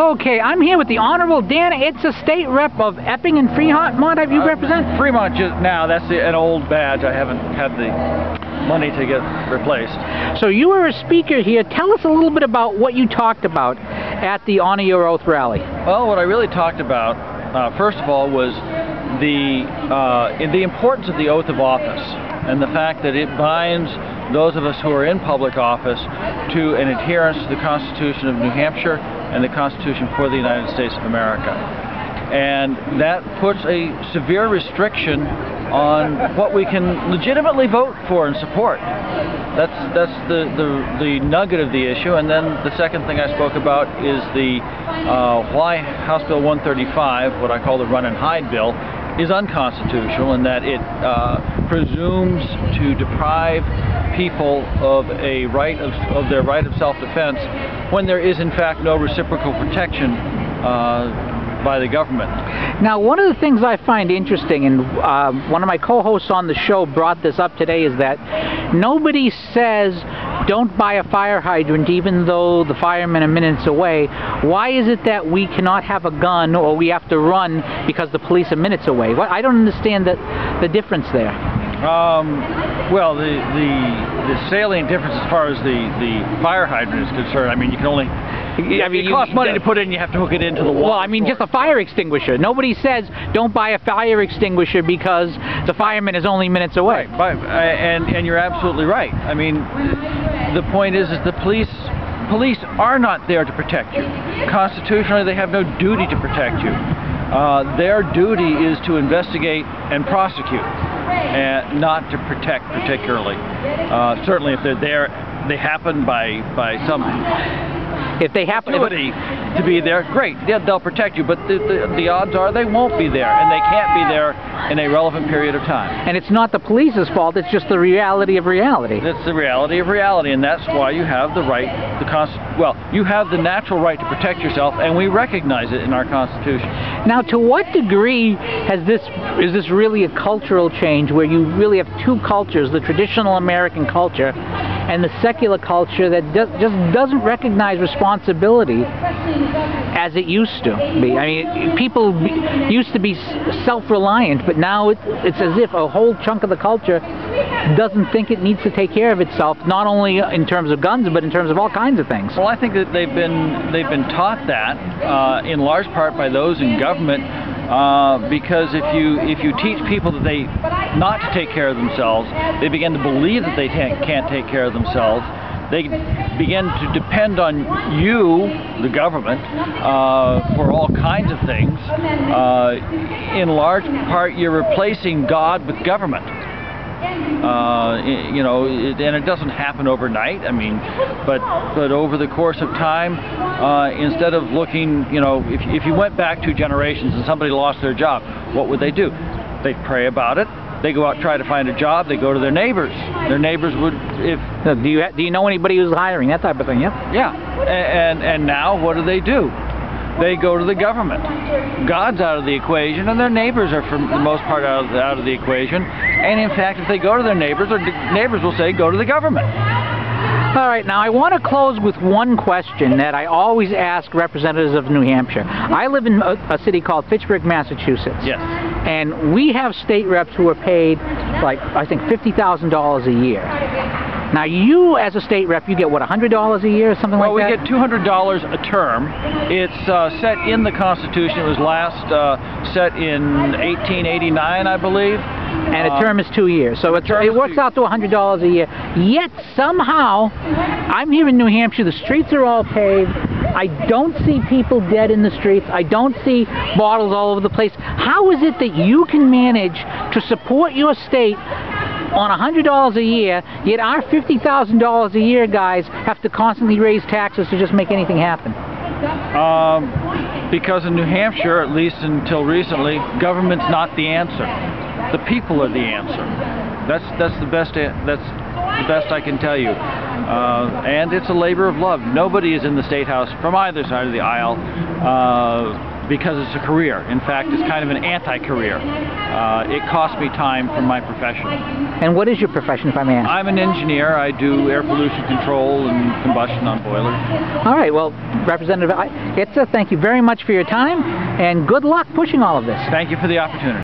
Okay, I'm here with the Honorable Dan Itsa, State Rep of Epping and Fremont. Have you represent? Fremont now. That's an old badge. I haven't had the money to get replaced. So you were a speaker here. Tell us a little bit about what you talked about at the Honor Your Oath rally. Well, what I really talked about, first of all, was the importance of the oath of office and the fact that it binds those of us who are in public office to an adherence to the Constitution of New Hampshire and the Constitution for the United States of America. And that puts a severe restriction on what we can legitimately vote for and support. That's the nugget of the issue. And then the second thing I spoke about is the why House Bill 135, what I call the run and hide bill, is unconstitutional, in that it presumes to deprive people of a right of their right of self-defense when there is in fact no reciprocal protection by the government. Now, one of the things I find interesting, and one of my co-hosts on the show brought this up today, is that nobody says don't buy a fire hydrant even though the firemen are minutes away. Why is it that we cannot have a gun, or we have to run because the police are minutes away? I don't understand the difference there. Well, the salient difference as far as the fire hydrant is concerned, I mean, you can only... it costs money to put in, you have to hook it into the wall. Well, I mean, just a fire extinguisher. Nobody says don't buy a fire extinguisher because the fireman is only minutes away. Right, and you're absolutely right. I mean, the point is the police are not there to protect you. Constitutionally, they have no duty to protect you. Their duty is to investigate and prosecute, and not to protect particularly. Certainly, if they're there, they happen by some... If they happen to be there, great. Yeah, they'll protect you, but the odds are they won't be there, and they can't be there in a relevant period of time. And it's not the police's fault, it's just the reality of reality. It's the reality of reality, and that's why you have the right, you have the natural right to protect yourself, and we recognize it in our Constitution. Now, to what degree is this really a cultural change where you really have two cultures, the traditional American culture and the secular culture that just doesn't recognize responsibility as it used to be? I mean, people used to be self-reliant, but now it's as if a whole chunk of the culture doesn't think it needs to take care of itself, not only in terms of guns, but in terms of all kinds of things. Well, I think that they've been taught that in large part by those in government, because if you teach people that they not to take care of themselves, they begin to believe that they can't take care of themselves. They begin to depend on you, the government, for all kinds of things. In large part, you're replacing God with government. You know, and it doesn't happen overnight. I mean, but over the course of time, instead of looking, you know, if you went back 2 generations and somebody lost their job, what would they do? They'd pray about it. They go out, try to find a job. They go to their neighbors. Their neighbors would, do you know anybody who's hiring, that type of thing? Yeah. Yeah. And now what do? They go to the government. God's out of the equation, and their neighbors are, for the most part, out of the equation. And in fact, if they go to their neighbors will say, go to the government. All right, now I want to close with one question that I always ask representatives of New Hampshire. I live in a city called Fitchburg, Massachusetts. Yes. And we have state reps who are paid, like, I think $50,000 a year. Now, you, as a state rep, you get, what, $100 a year or something like that? Well, we get $200 a term. It's set in the Constitution. It was last set in 1889, I believe. And a term is 2 years, so it works out to $100 a year. Yet, somehow, I'm here in New Hampshire, the streets are all paved, I don't see people dead in the streets, I don't see bottles all over the place. How is it that you can manage to support your state on $100 a year, yet our $50,000 a year guys have to constantly raise taxes to just make anything happen? Because in New Hampshire, at least until recently, government's not the answer. The people are the answer. That's the best I can tell you. And it's a labor of love. Nobody is in the State House from either side of the aisle because it's a career. In fact, it's kind of an anti-career. It costs me time from my profession. And what is your profession, if I may ask? I'm an engineer. I do air pollution control and combustion on boilers. All right, well, Representative Itsa, thank you very much for your time, and good luck pushing all of this. Thank you for the opportunity.